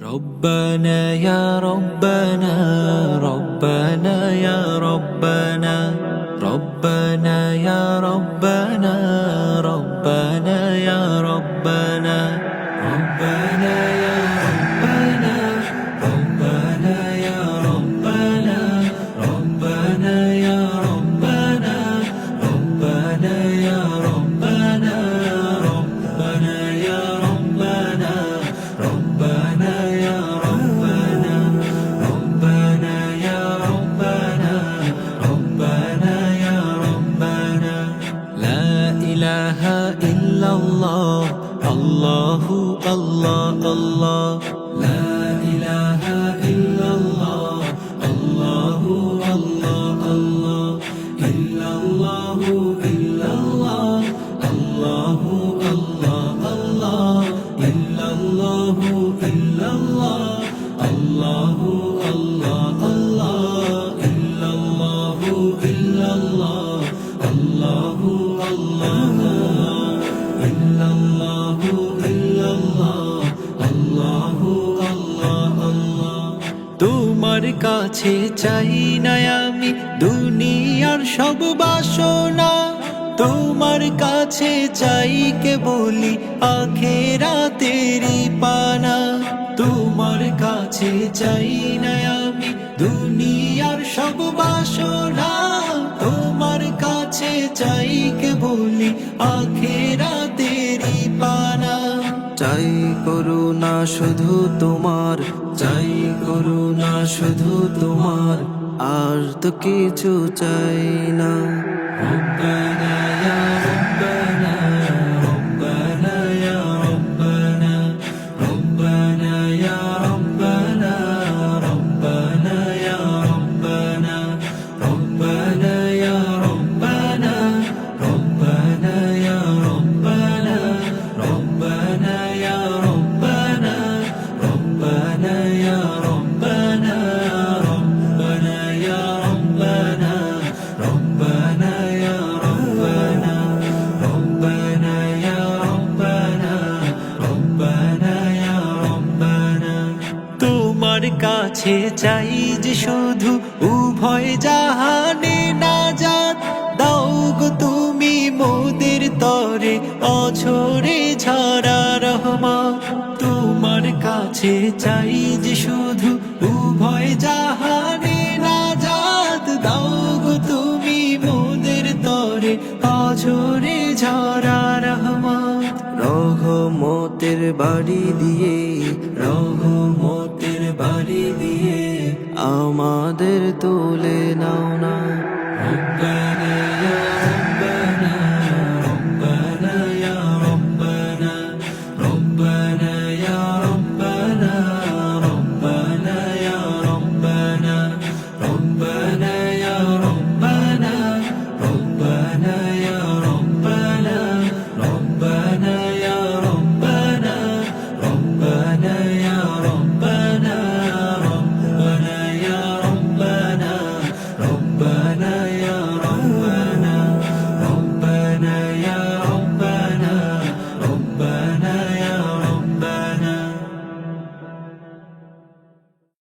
ربنا يا ربنا ربنا يا ربنا ربنا يا ربنا ربنا يا ربنا ربنا يا ربنا ربنا يا ربنا ربنا يا ربنا ربنا يا ربنا ربنا يا ربنا ربنا يا ربنا ربنا يا ربنا ربنا يا ربنا لا إله إلا الله الله الله الله لا إله إلا الله الله الله الله إلا الله إلا الله الله الله الله إلا الله إلا الله الله الله الله إلا الله إلا الله الله الله إلا الله إلا الله الله الله الله তোমার কাছে চাই না আমি দুনিয়ার সব বাসনা তোমার কাছে চাই কে বলি আখিরাতেরই পানা তোমার কাছে চাই না আমি দুনিয়ার সব বাসনা তোমার কাছে চাই কে বলি আখিরাতেরই পানা চাই করুণা শুধু তোমার চাই করুণা শুধু তোমার আর তো কিছু চাই না ربنا يا ربنا ربنا يا ربنا ربنا يا ربنا ربنا يا ربنا ربنا يا ربنا ربنا يا ربنا ربنا يا ربنا ربنا يا ربنا ربنا يا ربنا ربنا يا ربنا ربنا يا ربنا ربنا يا ربنا তোমার কাছে চাই যে শুধু উভয় জাহানে নাজাত দাও গো তুমি মোদের তরে অঝরে ঝরা রহমত তোমার কাছে চাই যে শুধু উভয় জাহানে নাজাত দাও গো তুমি মোদের তরে অঝরে ঝরা রহমত রহমতের বাড়ি দিয়ে রহমতের বাড়ি দিয়ে আমাদের তুলে নাও না ربنا يا ربنا ربنا يا ربنا ربنا يا ربنا ربنا يا ربنا ربنا يا ربنا ربنا يا